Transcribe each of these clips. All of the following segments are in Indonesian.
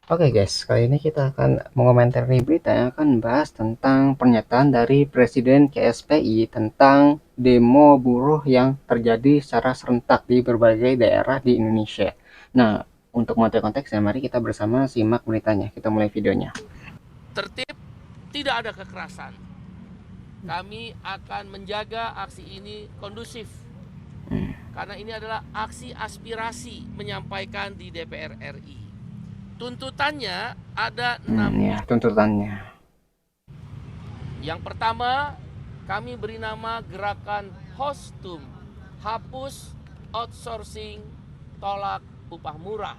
Oke guys, kali ini kita akan mengomentari berita yang akan bahas tentang pernyataan dari Presiden KSPI tentang demo buruh yang terjadi secara serentak di berbagai daerah di Indonesia. Nah, untuk mengetahui konteksnya, mari kita bersama simak beritanya. Kita mulai videonya. Tertib, tidak ada kekerasan. Kami akan menjaga aksi ini kondusif. Karena ini adalah aksi aspirasi menyampaikan di DPR RI. Tuntutannya ada 6. Ya, tuntutannya. Yang pertama, kami beri nama gerakan Hostum, hapus outsourcing, tolak upah murah.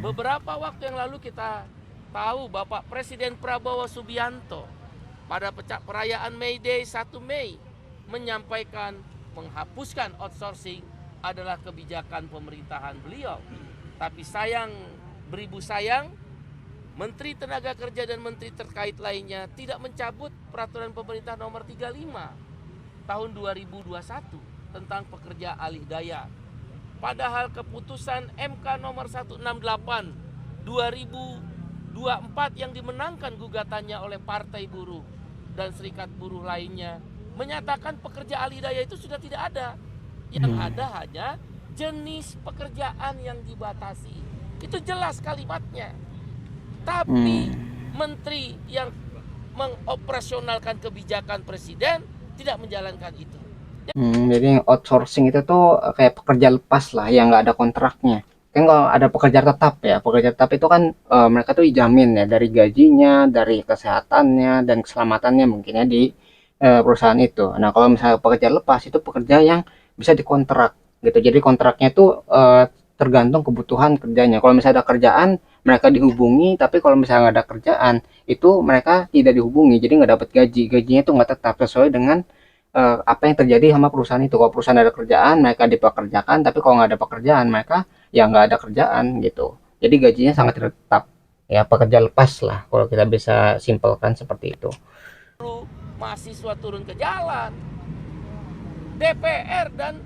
Beberapa waktu yang lalu kita tahu Bapak Presiden Prabowo Subianto pada perayaan May Day 1 Mei menyampaikan menghapuskan outsourcing adalah kebijakan pemerintahan beliau. Tapi sayang, beribu sayang, Menteri Tenaga Kerja dan Menteri terkait lainnya tidak mencabut peraturan pemerintah nomor 35 tahun 2021 tentang pekerja alih daya. Padahal keputusan MK nomor 168 2024 yang dimenangkan gugatannya oleh Partai Buruh dan Serikat Buruh lainnya menyatakan pekerja alih daya itu sudah tidak ada. Yang ada hanya jenis pekerjaan yang dibatasi. Itu jelas kalimatnya. Tapi menteri yang mengoperasionalkan kebijakan presiden tidak menjalankan itu. Jadi outsourcing itu tuh kayak pekerja lepas lah yang nggak ada kontraknya. Kan kalau ada pekerja tetap ya, pekerja tetap itu kan mereka tuh dijamin ya dari gajinya, dari kesehatannya dan keselamatannya mungkin ya di perusahaan itu. Nah kalau misalnya pekerja lepas itu pekerja yang bisa dikontrak gitu. Jadi kontraknya tuh tergantung kebutuhan kerjanya. Kalau misalnya ada kerjaan mereka dihubungi, tapi kalau misalnya nggak ada kerjaan itu mereka tidak dihubungi, jadi nggak dapat gaji. Gajinya tuh nggak tetap sesuai dengan apa yang terjadi sama perusahaan itu. Kalau perusahaan ada kerjaan mereka dipekerjakan, tapi kalau nggak ada pekerjaan mereka ya nggak ada kerjaan gitu. Jadi gajinya sangat tidak tetap, ya pekerja lepas lah kalau kita bisa simpelkan seperti itu. Mahasiswa turun ke jalan, DPR dan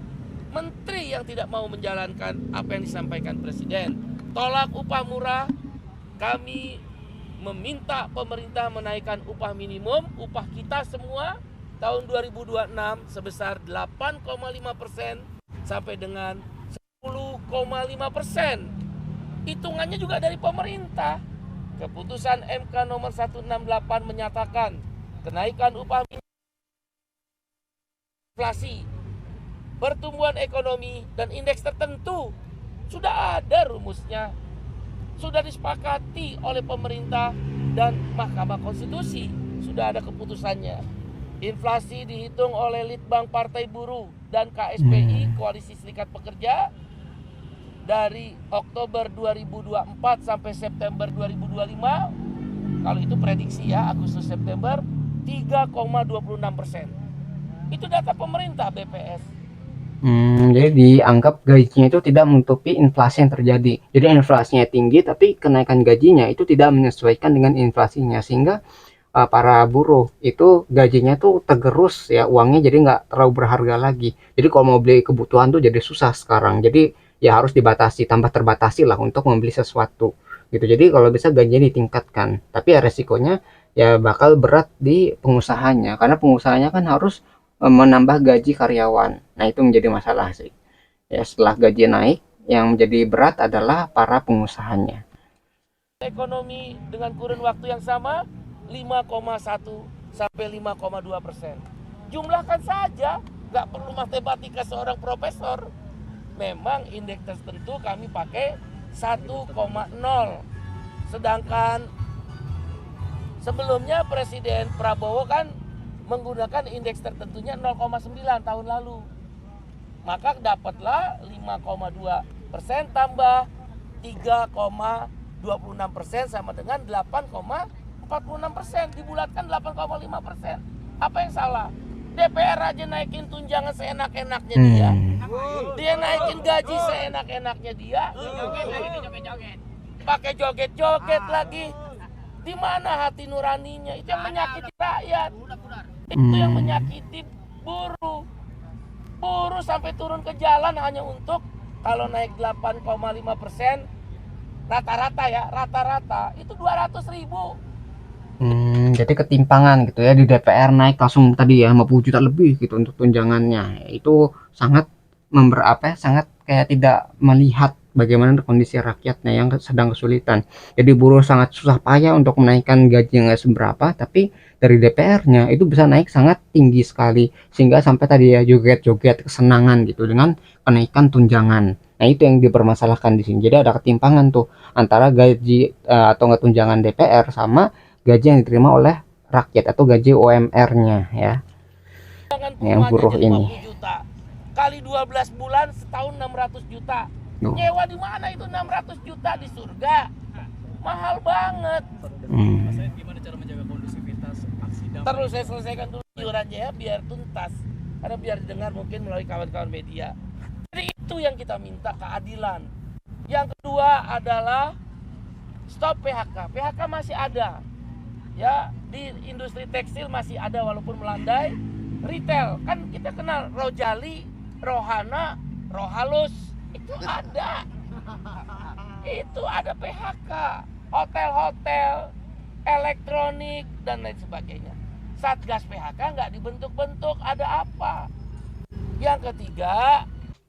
menteri yang tidak mau menjalankan apa yang disampaikan presiden. Tolak upah murah, kami meminta pemerintah menaikkan upah minimum, upah kita semua tahun 2026 sebesar 8,5% sampai dengan 10,5%. Hitungannya juga dari pemerintah. Keputusan MK nomor 168 menyatakan kenaikan upah minimum, inflasi, pertumbuhan ekonomi dan indeks tertentu sudah ada rumusnya, sudah disepakati oleh pemerintah dan Mahkamah Konstitusi, sudah ada keputusannya. Inflasi dihitung oleh Litbang Partai Buruh dan KSPI Koalisi Serikat Pekerja dari Oktober 2024 sampai September 2025. Kalau itu prediksi ya, Agustus September 3,26%. Itu data pemerintah BPS. Jadi dianggap gajinya itu tidak menutupi inflasi yang terjadi. Jadi inflasinya tinggi, tapi kenaikan gajinya itu tidak menyesuaikan dengan inflasinya, sehingga para buruh itu gajinya tuh tergerus ya, uangnya jadi nggak terlalu berharga lagi. Jadi kalau mau beli kebutuhan tuh jadi susah sekarang. Jadi ya harus dibatasi, tambah terbatasi lah untuk membeli sesuatu gitu. Jadi kalau bisa gajinya ditingkatkan, tapi ya resikonya ya bakal berat di pengusahanya, karena pengusahanya kan harus menambah gaji karyawan. Nah itu menjadi masalah sih. Ya setelah gaji naik, yang menjadi berat adalah para pengusahanya. Ekonomi dengan kurun waktu yang sama 5,1 sampai 5,2%. Jumlahkan saja, nggak perlu matematika seorang profesor. Memang indeks tertentu kami pakai 1,0. Sedangkan sebelumnya Presiden Prabowo kan menggunakan indeks tertentunya 0,9 tahun lalu. Maka dapatlah 5,2% tambah 3,26% sama dengan 8,46%. Dibulatkan 8,5%. Apa yang salah? DPR aja naikin tunjangan seenak-enaknya dia. Dia naikin gaji seenak-enaknya dia. Pakai joget-joget lagi. Di mana hati nuraninya? Itu yang menyakiti rakyat. Itu yang menyakiti buruh. Buruh sampai turun ke jalan hanya untuk kalau naik 8,5%, rata-rata ya, rata-rata itu 200.000. Jadi ketimpangan gitu ya, di DPR naik langsung tadi ya 50 juta lebih gitu untuk tunjangannya. Itu sangat sangat kayak tidak melihat bagaimana kondisi rakyatnya yang sedang kesulitan. Jadi buruh sangat susah payah untuk menaikkan gaji yang nggak seberapa, tapi dari DPR-nya itu bisa naik sangat tinggi sekali sehingga sampai tadi ya joget-joget kesenangan gitu dengan kenaikan tunjangan. Nah, itu yang dipermasalahkan di sini. Jadi ada ketimpangan tuh antara gaji atau nggak tunjangan DPR sama gaji yang diterima oleh rakyat atau gaji UMR-nya ya, Jangan yang perumahannya buruh aja ini. 50 juta. Kali 12 bulan setahun 600 juta. Duh. Nyewa di mana itu 600 juta di surga? Mahal banget. Gimana cara menjaga kondusivitas aksi damai? Terus saya selesaikan dulu iurannya ya biar tuntas. Karena biar didengar mungkin melalui kawan-kawan media. Jadi itu yang kita minta, keadilan. Yang kedua adalah stop PHK. PHK masih ada. Ya, di industri tekstil masih ada walaupun melandai. Retail kan kita kenal Rojali, Rohana, Rohalus itu ada. Itu ada PHK. Hotel-hotel, elektronik dan lain sebagainya. Satgas PHK nggak dibentuk-bentuk, ada apa? Yang ketiga,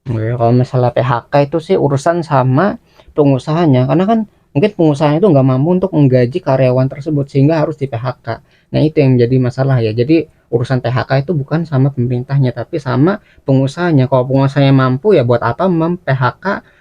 Ya, kalau masalah PHK itu sih urusan sama pengusahanya, karena kan mungkin pengusahanya itu nggak mampu untuk menggaji karyawan tersebut sehingga harus di PHK. Nah, itu yang menjadi masalah ya. Jadi urusan PHK itu bukan sama pemerintahnya tapi sama pengusahanya. Kalau pengusahanya mampu ya buat apa mem-PHK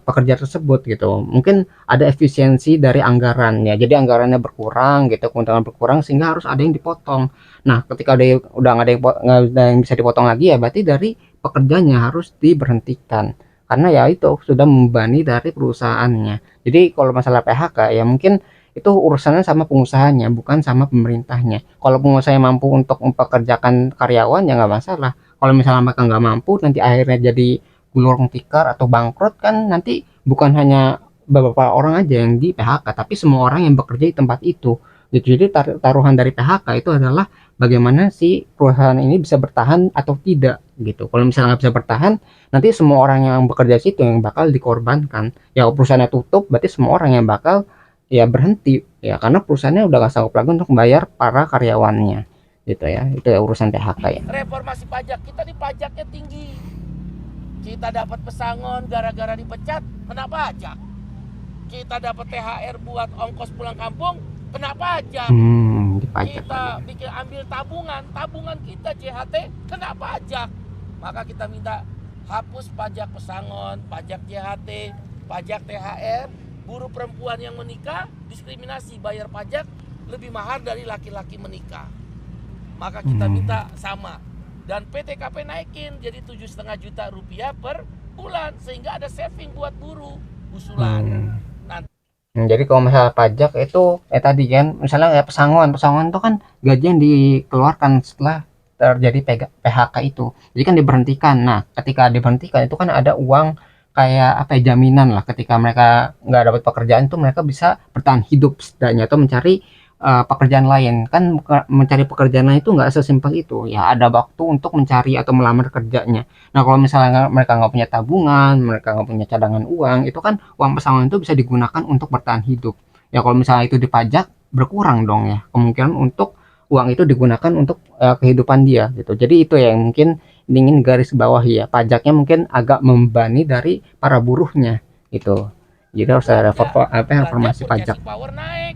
pekerja tersebut gitu. Mungkin ada efisiensi dari anggaran ya. Jadi anggarannya berkurang gitu, keuntungan berkurang sehingga harus ada yang dipotong. Nah, ketika udah nggak ada yang bisa dipotong lagi ya berarti dari pekerjanya harus diberhentikan karena ya itu sudah membebani dari perusahaannya. Jadi kalau masalah PHK ya mungkin itu urusannya sama pengusahanya bukan sama pemerintahnya. Kalau pengusahanya mampu untuk mempekerjakan karyawan ya nggak masalah. Kalau misalnya mereka nggak mampu nanti akhirnya jadi gulung tikar atau bangkrut kan nanti bukan hanya beberapa orang aja yang di PHK tapi semua orang yang bekerja di tempat itu gitu. Jadi taruhan dari PHK itu adalah bagaimana si perusahaan ini bisa bertahan atau tidak gitu. Kalau misalnya nggak bisa bertahan, nanti semua orang yang bekerja di situ yang bakal dikorbankan. Ya kalau perusahaannya tutup, berarti semua orang yang bakal ya berhenti ya karena perusahaannya udah nggak sanggup lagi untuk membayar para karyawannya gitu ya. Itu ya urusan PHK ya. reformasi pajak kita di pajaknya tinggi. Kita dapat pesangon gara-gara dipecat, kena pajak. Kita dapat THR buat ongkos pulang kampung, kena pajak. Dipajak. Kita bikin ambil tabungan kita JHT kena pajak. Maka kita minta hapus pajak pesangon, pajak JHT, pajak THR. Buruh perempuan yang menikah diskriminasi, bayar pajak lebih mahal dari laki-laki menikah. Maka kita minta sama. Dan PTKP naikin jadi 7,5 juta rupiah per bulan sehingga ada saving buat buruh usulan. Jadi kalau masalah pajak itu tadi kan misalnya ya pesangon itu kan gaji yang dikeluarkan setelah terjadi PHK itu jadi kan diberhentikan. Nah, ketika diberhentikan itu kan ada uang kayak apa ya, jaminan lah ketika mereka nggak dapat pekerjaan itu mereka bisa bertahan hidup setidaknya atau mencari pekerjaan lain. Kan mencari pekerjaan lain itu nggak sesimpel itu ya, ada waktu untuk mencari atau melamar kerjanya. Nah, kalau misalnya mereka nggak punya tabungan, mereka nggak punya cadangan uang, itu kan uang pesangon itu bisa digunakan untuk bertahan hidup. Ya kalau misalnya itu dipajak, berkurang dong ya kemungkinan untuk uang itu digunakan untuk kehidupan dia gitu. Jadi itu yang mungkin ingin garis bawah ya, pajaknya mungkin agak membebani dari para buruhnya gitu. Jadi harus ada reformasi pajak. Power naik,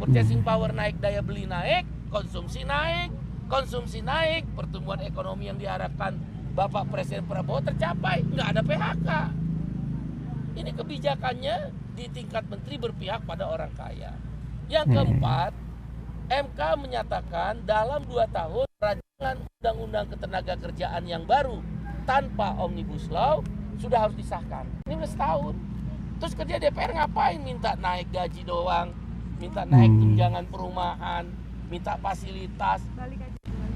purchasing power naik, daya beli naik, konsumsi naik, pertumbuhan ekonomi yang diharapkan Bapak Presiden Prabowo tercapai, nggak ada PHK. Ini kebijakannya di tingkat menteri berpihak pada orang kaya. Yang keempat, MK menyatakan dalam 2 tahun rancangan undang-undang ketenagakerjaan yang baru tanpa omnibus law sudah harus disahkan. Ini udah setahun. Terus kerja DPR ngapain? Minta naik gaji doang, minta naik tunjangan perumahan, minta fasilitas,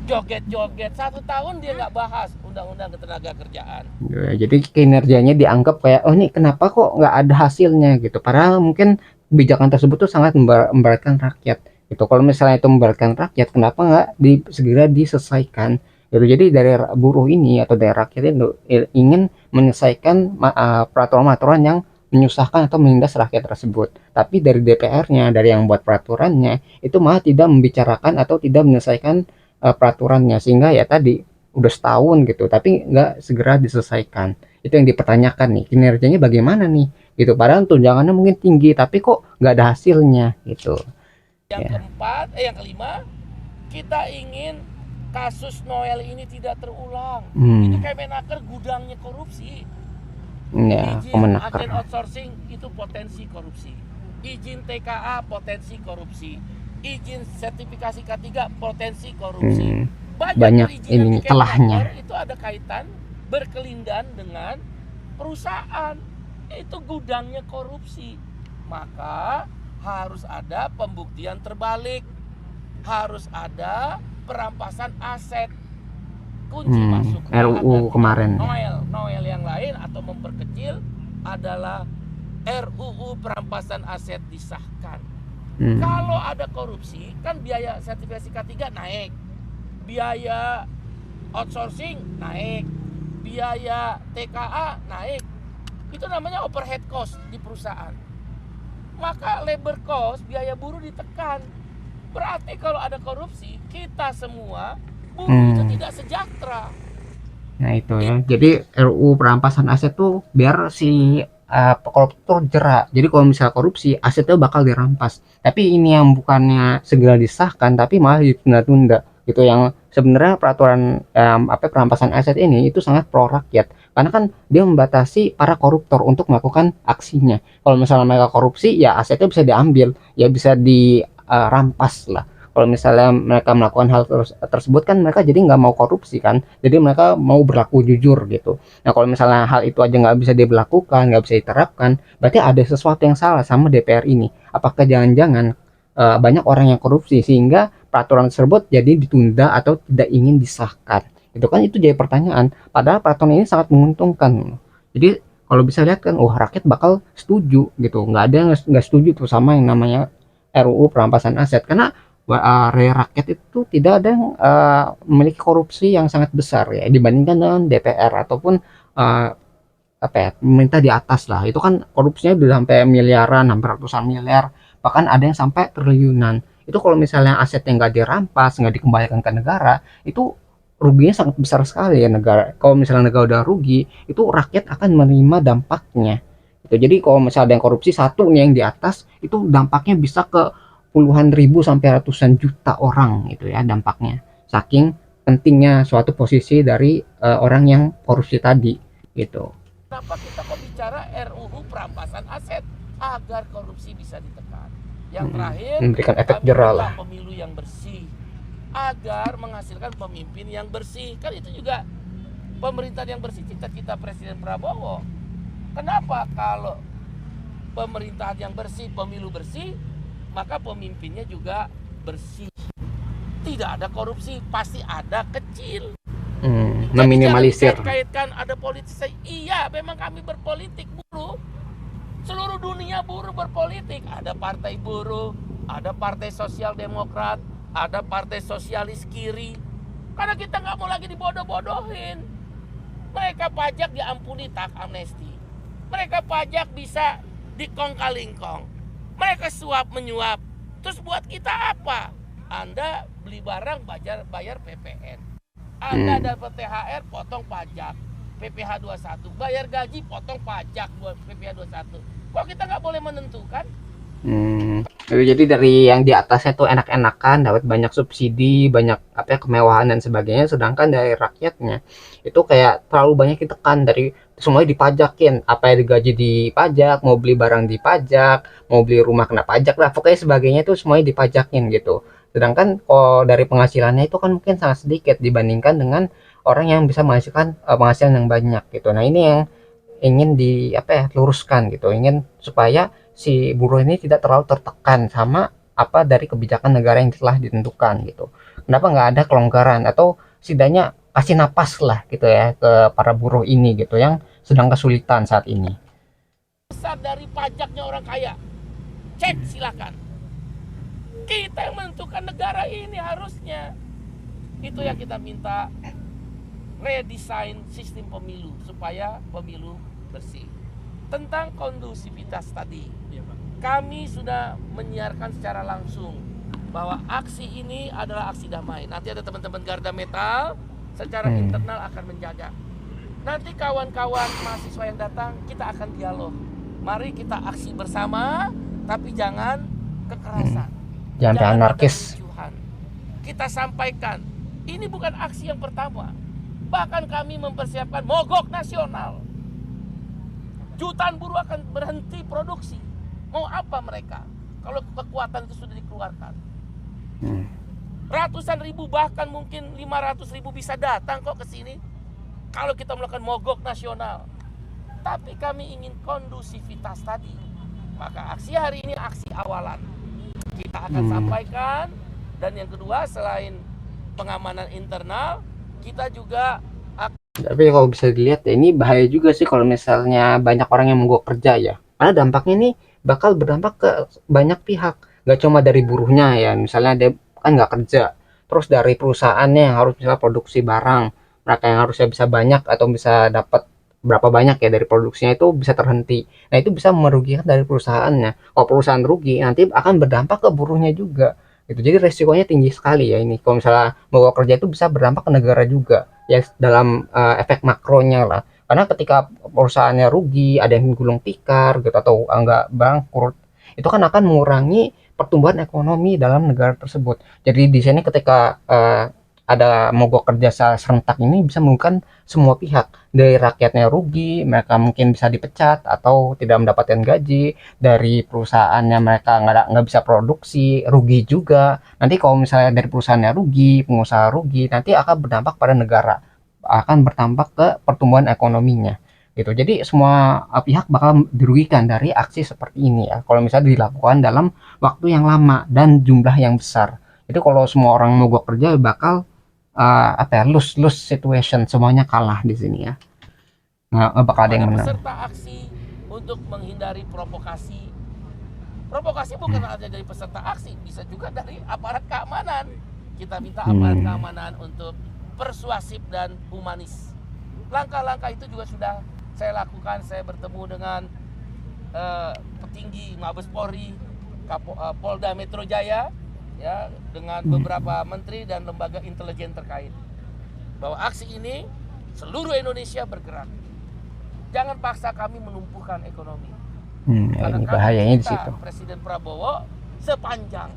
joget-joget. 1 tahun dia nggak bahas undang-undang ketenagakerjaan. Ya, jadi kinerjanya dianggap kayak oh ini kenapa kok nggak ada hasilnya gitu. Padahal mungkin kebijakan tersebut tuh sangat memberatkan rakyat. Gitu. Kalau misalnya itu memberatkan rakyat, kenapa nggak segera diselesaikan? Gitu. Jadi dari buruh ini atau dari rakyat itu ingin menyelesaikan peraturan-peraturan yang menyusahkan atau menindas rakyat tersebut. Tapi dari DPR-nya, dari yang buat peraturannya, itu malah tidak membicarakan atau tidak menyelesaikan peraturannya, sehingga ya tadi udah setahun gitu, tapi nggak segera diselesaikan. Itu yang dipertanyakan nih, kinerjanya bagaimana nih? Gitu. Padahal tunjangannya mungkin tinggi, tapi kok nggak ada hasilnya gitu. Yang Ya. keempat, yang kelima, kita ingin kasus Noel ini tidak terulang. Ini Kemenaker gudangnya korupsi. Ya, Izin Kemenaker. agen outsourcing itu potensi korupsi. Izin TKA potensi korupsi. Izin sertifikasi K3 potensi korupsi. Banyak perizinan ini di celahnya. Kemenaker itu ada kaitan berkelindan dengan perusahaan. Itu gudangnya korupsi. Maka harus ada pembuktian terbalik. Harus ada perampasan aset. Kunci masuk RUU kemarin. Noel yang lain atau memperkecil adalah RUU perampasan aset disahkan. Kalau ada korupsi kan biaya sertifikasi K3 naik, biaya outsourcing naik, biaya TKA naik. Itu namanya overhead cost di perusahaan. Maka labor cost, biaya buruh ditekan. Berarti kalau ada korupsi, kita semua buruh itu tidak sejahtera. Nah itu ya. Jadi RUU perampasan aset tuh biar si koruptor jerak. Jadi kalau misalnya korupsi, asetnya bakal dirampas. Tapi ini yang bukannya segera disahkan, tapi malah ditunda-tunda. Gitu yang sebenarnya peraturan perampasan aset ini itu sangat pro rakyat. Karena kan dia membatasi para koruptor untuk melakukan aksinya. Kalau misalnya mereka korupsi, ya asetnya bisa diambil, ya bisa dirampas lah. Kalau misalnya mereka melakukan hal tersebut kan mereka jadi nggak mau korupsi kan, jadi mereka mau berlaku jujur gitu. Nah kalau misalnya hal itu aja nggak bisa diberlakukan, nggak bisa diterapkan, berarti ada sesuatu yang salah sama DPR ini. Apakah jangan-jangan banyak orang yang korupsi sehingga peraturan tersebut jadi ditunda atau tidak ingin disahkan? Itu kan itu jadi pertanyaan, padahal peraturan ini sangat menguntungkan. Jadi kalau bisa lihat kan, rakyat bakal setuju gitu, nggak ada yang nggak setuju tuh sama yang namanya RUU perampasan aset, karena rakyat itu tidak ada yang memiliki korupsi yang sangat besar ya dibandingkan dengan DPR ataupun uh, pemerintah di atas lah. Itu kan korupsinya udah sampai miliaran, hampir ratusan miliar, bahkan ada yang sampai triliunan. Itu kalau misalnya asetnya nggak dirampas, nggak dikembalikan ke negara, itu ruginya sangat besar sekali ya negara. Kalau misalnya negara udah rugi, itu rakyat akan menerima dampaknya. Itu jadi kalau misalnya ada yang korupsi satu nih yang di atas, itu dampaknya bisa ke puluhan ribu sampai ratusan juta orang gitu ya dampaknya. Saking pentingnya suatu posisi dari orang yang korupsi tadi gitu. Kenapa kita kok bicara RUU perampasan aset agar korupsi bisa ditekan? Yang terakhir, memberikan efek kami jerah minta lah. pemilu yang bersih agar menghasilkan pemimpin yang bersih. Kan itu juga pemerintahan yang bersih, cita-cita Presiden Prabowo. Kenapa kalau pemerintahan yang bersih, pemilu bersih, maka pemimpinnya juga bersih. Tidak ada korupsi, pasti ada kecil. Meminimalisir. Kaitkan ada politik. Iya, memang kami berpolitik buruh. Seluruh dunia buruh berpolitik. Ada partai buruh, ada partai sosial demokrat, ada partai sosialis kiri. Karena kita nggak mau lagi dibodoh-bodohin. Mereka pajak diampuni tak amnesti. Mereka pajak bisa dikong-kalingkong. Mereka suap menyuap. Terus buat kita apa? Anda beli barang bayar PPN. Anda dapat THR potong pajak. PPh 21. Bayar gaji potong pajak buat PPh 21. Kok kita nggak boleh menentukan? Jadi dari yang di atasnya tuh enak-enakan, dapat banyak subsidi, banyak kemewahan dan sebagainya, sedangkan dari rakyatnya itu kayak terlalu banyak ditekan, dari semuanya dipajakin, apa yang digaji dipajak, mau beli barang dipajak, mau beli rumah kena pajak lah, pokoknya sebagainya itu semuanya dipajakin gitu. Sedangkan kalau dari penghasilannya itu kan mungkin sangat sedikit dibandingkan dengan orang yang bisa menghasilkan penghasilan yang banyak gitu. Nah ini yang ingin luruskan gitu, ingin supaya si buruh ini tidak terlalu tertekan sama apa dari kebijakan negara yang telah ditentukan gitu. Kenapa nggak ada kelonggaran atau setidaknya kasih napas lah gitu ya ke para buruh ini gitu yang sedang kesulitan saat ini. Besar dari pajaknya orang kaya. Cek silakan. Kita yang menentukan negara ini harusnya. Itu yang kita minta, redesign sistem pemilu supaya pemilu bersih. tentang kondusivitas tadi. Iya, Pak. Kami sudah menyiarkan secara langsung bahwa aksi ini adalah aksi damai. Nanti ada teman-teman Garda Metal secara internal akan menjaga. Nanti kawan-kawan mahasiswa yang datang, kita akan dialog. Mari kita aksi bersama, tapi jangan kekerasan. Jangan ada anarkis. kericuhan. Kita sampaikan, ini bukan aksi yang pertama. Bahkan kami mempersiapkan mogok nasional. Jutaan buruh akan berhenti produksi. Mau apa mereka kalau kekuatan itu sudah dikeluarkan? Ratusan ribu, bahkan mungkin 500.000 bisa datang kok ke sini kalau kita melakukan mogok nasional. Tapi kami ingin kondusivitas tadi. Maka aksi hari ini aksi awalan. Kita akan sampaikan. Dan yang kedua, selain pengamanan internal, kita juga Tapi kalau bisa dilihat ya, ini bahaya juga sih kalau misalnya banyak orang yang mogok kerja ya. Karena dampaknya ini bakal berdampak ke banyak pihak. Gak cuma dari buruhnya ya, misalnya dia kan nggak kerja. Terus dari perusahaannya yang harus misalnya produksi barang, mereka yang harusnya bisa banyak atau bisa dapat berapa banyak ya dari produksinya itu bisa terhenti. Nah itu bisa merugikan dari perusahaannya. Kalau perusahaan rugi, nanti akan berdampak ke buruhnya juga. Gitu. Jadi resikonya tinggi sekali ya ini. Kalau misalnya mogok kerja itu bisa berdampak ke negara juga ya dalam efek makronya lah. Karena ketika perusahaannya rugi, ada yang gulung tikar gitu atau enggak bangkrut, itu kan akan mengurangi pertumbuhan ekonomi dalam negara tersebut. Jadi di sini ketika ada mogok kerja secara serentak ini bisa merugikan semua pihak. Dari rakyatnya rugi, mereka mungkin bisa dipecat atau tidak mendapatkan gaji. Dari perusahaannya mereka nggak bisa produksi, rugi juga. Nanti kalau misalnya dari perusahaannya rugi, pengusaha rugi, nanti akan berdampak pada negara, akan berdampak ke pertumbuhan ekonominya. Gitu. Jadi semua pihak bakal dirugikan dari aksi seperti ini ya. Kalau misalnya dilakukan dalam waktu yang lama dan jumlah yang besar. Itu kalau semua orang mogok kerja bakal apa ya, lose situation, semuanya kalah di sini ya, nggak bakal ada kepada yang menang. peserta aksi untuk menghindari provokasi. Provokasi bukan hanya dari peserta aksi, bisa juga dari aparat keamanan. Kita minta aparat keamanan untuk persuasif dan humanis. Langkah-langkah itu juga sudah saya lakukan. Saya bertemu dengan petinggi Mabes Polri, Polda Metro Jaya, ya, dengan beberapa menteri dan lembaga intelijen terkait, bahwa aksi ini seluruh Indonesia bergerak. Jangan paksa kami menumpukan ekonomi. Karena Ini kami bahayanya di minta situ. Presiden Prabowo sepanjang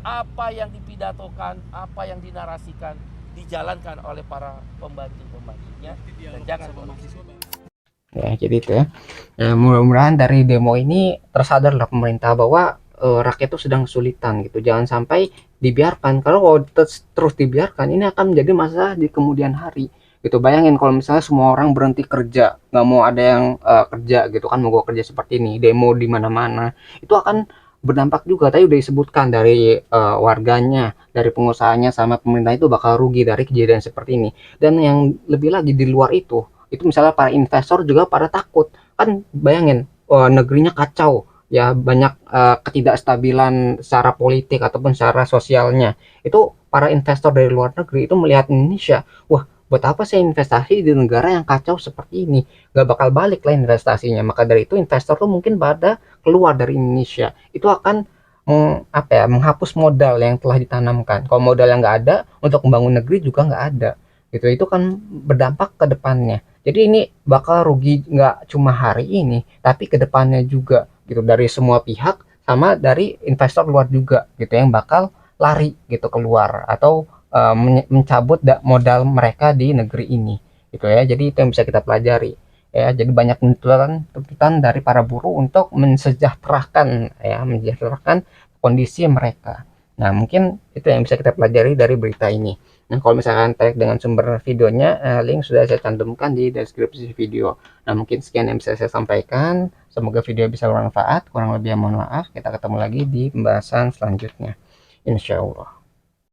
apa yang dipidatokan, apa yang dinarasikan dijalankan oleh para pembantu-pembantunya, dan jangan korupsi. Ya jadi itu ya, mudah-mudahan dari demo ini tersadarlah pemerintah bahwa rakyat itu sedang kesulitan gitu. Jangan sampai dibiarkan. Kalau terus dibiarkan, ini akan menjadi masalah di kemudian hari gitu. Bayangin kalau misalnya semua orang berhenti kerja, nggak mau ada yang kerja gitu kan, mogok kerja seperti ini, demo di mana-mana, itu akan berdampak juga. Tadi udah disebutkan dari warganya, dari pengusahanya, sama pemerintah itu bakal rugi dari kejadian seperti ini. Dan yang lebih lagi di luar itu misalnya para investor juga pada takut kan. Bayangin negerinya kacau ya, banyak ketidakstabilan secara politik ataupun secara sosialnya. Itu para investor dari luar negeri itu melihat Indonesia, wah buat apa sih investasi di negara yang kacau seperti ini, nggak bakal balik lah investasinya. Maka dari itu investor tuh mungkin pada keluar dari Indonesia. Itu akan menghapus modal yang telah ditanamkan. Kalau modal yang nggak ada untuk membangun negeri juga nggak ada gitu. Itu kan berdampak ke depannya. Jadi ini bakal rugi nggak cuma hari ini, tapi ke depannya juga gitu, dari semua pihak, sama dari investor luar juga gitu yang bakal lari gitu keluar atau mencabut modal mereka di negeri ini gitu ya. Jadi itu yang bisa kita pelajari ya. Jadi banyak tuntutan dari para buruh untuk mensejahterakan kondisi mereka. Nah mungkin itu yang bisa kita pelajari dari berita ini. Nah kalau misalkan tertarik dengan sumber videonya, link sudah saya cantumkan di deskripsi video. Nah mungkin sekian yang bisa saya sampaikan. Semoga video bisa bermanfaat. Kurang lebih mohon maaf. Kita ketemu lagi di pembahasan selanjutnya, insya Allah.